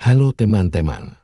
Halo teman-teman,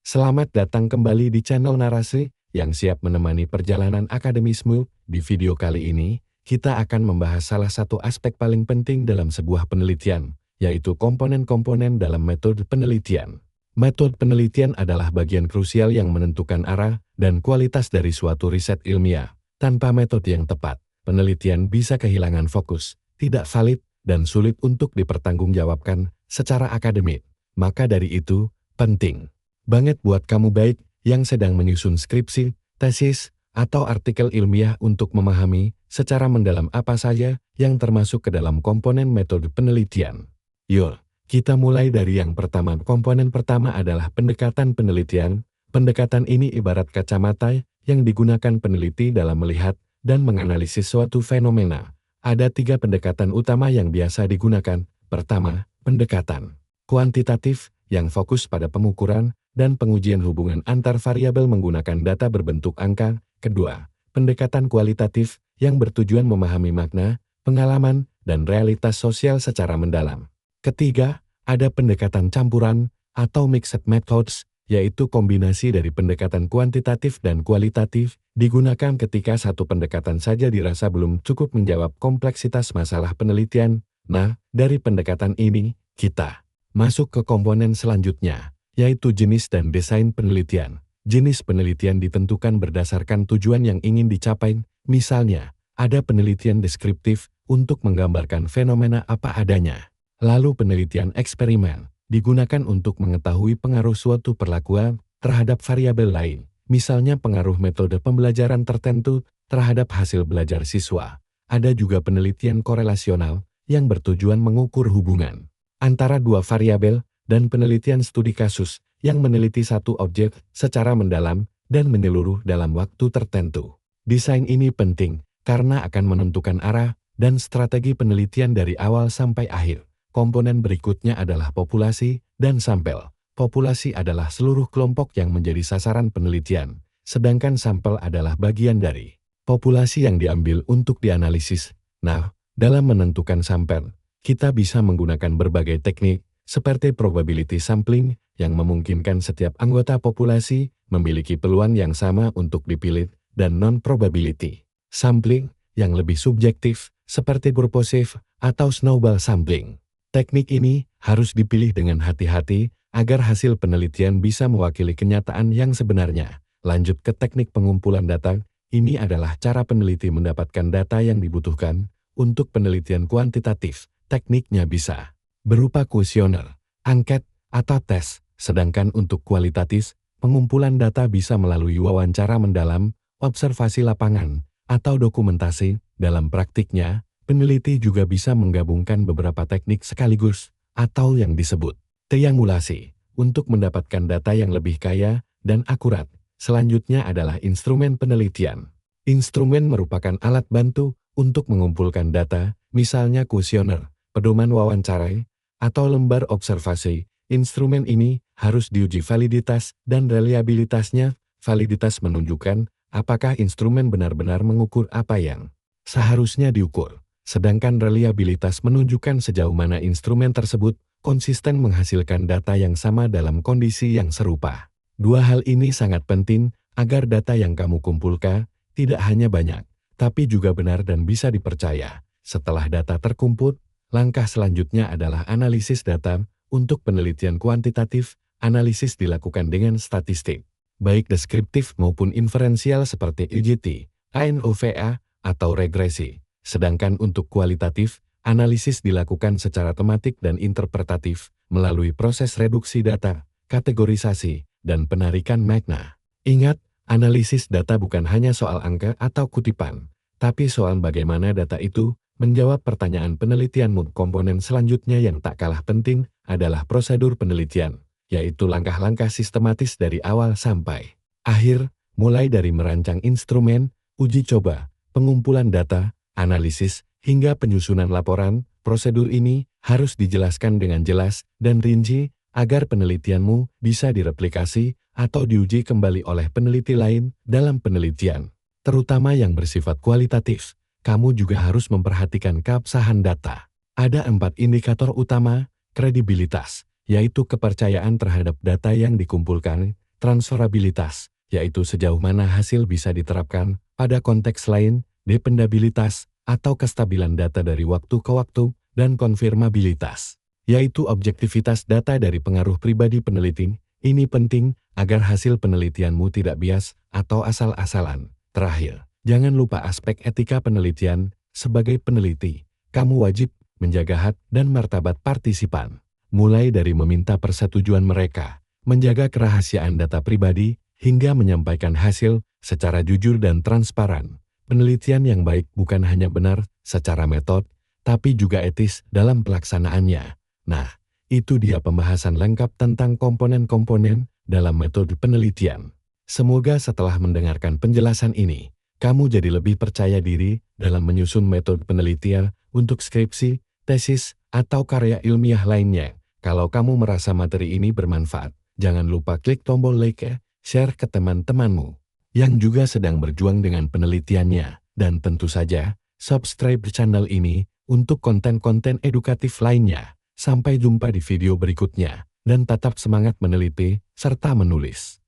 selamat datang kembali di channel Narasi yang siap menemani perjalanan akademismu. Di video kali ini, kita akan membahas salah satu aspek paling penting dalam sebuah penelitian, yaitu komponen-komponen dalam metode penelitian. Metode penelitian adalah bagian krusial yang menentukan arah dan kualitas dari suatu riset ilmiah. Tanpa metode yang tepat, penelitian bisa kehilangan fokus, tidak valid, dan sulit untuk dipertanggungjawabkan secara akademik. Maka dari itu, penting banget buat kamu baik yang sedang menyusun skripsi, tesis, atau artikel ilmiah untuk memahami secara mendalam apa saja yang termasuk ke dalam komponen metode penelitian. Yuk, kita mulai dari yang pertama. Komponen pertama adalah pendekatan penelitian. Pendekatan ini ibarat kacamata yang digunakan peneliti dalam melihat dan menganalisis suatu fenomena. Ada 3 pendekatan utama yang biasa digunakan. Pertama, pendekatan kuantitatif yang fokus pada pengukuran dan pengujian hubungan antar variabel menggunakan data berbentuk angka. Kedua, pendekatan kualitatif yang bertujuan memahami makna, pengalaman, dan realitas sosial secara mendalam. Ketiga, ada pendekatan campuran atau mixed methods, yaitu kombinasi dari pendekatan kuantitatif dan kualitatif, digunakan ketika satu pendekatan saja dirasa belum cukup menjawab kompleksitas masalah penelitian. Nah, dari pendekatan ini, kita masuk ke komponen selanjutnya, yaitu jenis dan desain penelitian. Jenis penelitian ditentukan berdasarkan tujuan yang ingin dicapai. Misalnya, ada penelitian deskriptif untuk menggambarkan fenomena apa adanya. Lalu penelitian eksperimen digunakan untuk mengetahui pengaruh suatu perlakuan terhadap variabel lain. Misalnya pengaruh metode pembelajaran tertentu terhadap hasil belajar siswa. Ada juga penelitian korelasional yang bertujuan mengukur hubungan antara 2 variabel, dan penelitian studi kasus yang meneliti satu objek secara mendalam dan menyeluruh dalam waktu tertentu. Desain ini penting karena akan menentukan arah dan strategi penelitian dari awal sampai akhir. Komponen berikutnya adalah populasi dan sampel. Populasi adalah seluruh kelompok yang menjadi sasaran penelitian, sedangkan sampel adalah bagian dari populasi yang diambil untuk dianalisis. Nah, dalam menentukan sampel, kita bisa menggunakan berbagai teknik, seperti probability sampling, yang memungkinkan setiap anggota populasi memiliki peluang yang sama untuk dipilih, dan non-probability sampling, yang lebih subjektif, seperti purposive atau snowball sampling. Teknik ini harus dipilih dengan hati-hati, agar hasil penelitian bisa mewakili kenyataan yang sebenarnya. Lanjut ke teknik pengumpulan data. Ini adalah cara peneliti mendapatkan data yang dibutuhkan untuk penelitian kuantitatif. Tekniknya bisa berupa kuesioner, angket, atau tes, sedangkan untuk kualitatif, pengumpulan data bisa melalui wawancara mendalam, observasi lapangan, atau dokumentasi. Dalam praktiknya, peneliti juga bisa menggabungkan beberapa teknik sekaligus, atau yang disebut triangulasi, untuk mendapatkan data yang lebih kaya dan akurat. Selanjutnya adalah instrumen penelitian. Instrumen merupakan alat bantu untuk mengumpulkan data, misalnya kuesioner, pedoman wawancara, atau lembar observasi. Instrumen ini harus diuji validitas dan reliabilitasnya. Validitas menunjukkan apakah instrumen benar-benar mengukur apa yang seharusnya diukur. Sedangkan reliabilitas menunjukkan sejauh mana instrumen tersebut konsisten menghasilkan data yang sama dalam kondisi yang serupa. 2 hal ini sangat penting agar data yang kamu kumpulkan tidak hanya banyak, tapi juga benar dan bisa dipercaya. Setelah data terkumpul, langkah selanjutnya adalah analisis data. Untuk penelitian kuantitatif, analisis dilakukan dengan statistik, baik deskriptif maupun inferensial seperti UGT, ANOVA, atau regresi. Sedangkan untuk kualitatif, analisis dilakukan secara tematik dan interpretatif, melalui proses reduksi data, kategorisasi, dan penarikan makna. Ingat, analisis data bukan hanya soal angka atau kutipan, tapi soal bagaimana data itu menjawab pertanyaan penelitianmu. Komponen selanjutnya yang tak kalah penting adalah prosedur penelitian, yaitu langkah-langkah sistematis dari awal sampai akhir, mulai dari merancang instrumen, uji coba, pengumpulan data, analisis, hingga penyusunan laporan. Prosedur ini harus dijelaskan dengan jelas dan rinci, agar penelitianmu bisa direplikasi atau diuji kembali oleh peneliti lain dalam penelitian, terutama yang bersifat kualitatif. Kamu juga harus memperhatikan keabsahan data. Ada 4 indikator utama. Kredibilitas. yaitu kepercayaan terhadap data yang dikumpulkan, transferabilitas, yaitu sejauh mana hasil bisa diterapkan pada konteks lain, dependabilitas, atau kestabilan data dari waktu ke waktu, dan konfirmabilitas, yaitu objektivitas data dari pengaruh pribadi peneliti. Ini penting agar hasil penelitianmu tidak bias atau asal-asalan. Terakhir, jangan lupa aspek etika penelitian. Sebagai peneliti, kamu wajib menjaga hak dan martabat partisipan, mulai dari meminta persetujuan mereka, menjaga kerahasiaan data pribadi, hingga menyampaikan hasil secara jujur dan transparan. Penelitian yang baik bukan hanya benar secara metode, tapi juga etis dalam pelaksanaannya. Nah, itu dia pembahasan lengkap tentang komponen-komponen dalam metode penelitian. Semoga setelah mendengarkan penjelasan ini, kamu jadi lebih percaya diri dalam menyusun metode penelitian untuk skripsi, tesis, atau karya ilmiah lainnya. Kalau kamu merasa materi ini bermanfaat, jangan lupa klik tombol like, share ke teman-temanmu yang juga sedang berjuang dengan penelitiannya. Dan tentu saja, subscribe channel ini untuk konten-konten edukatif lainnya. Sampai jumpa di video berikutnya, dan tetap semangat meneliti serta menulis.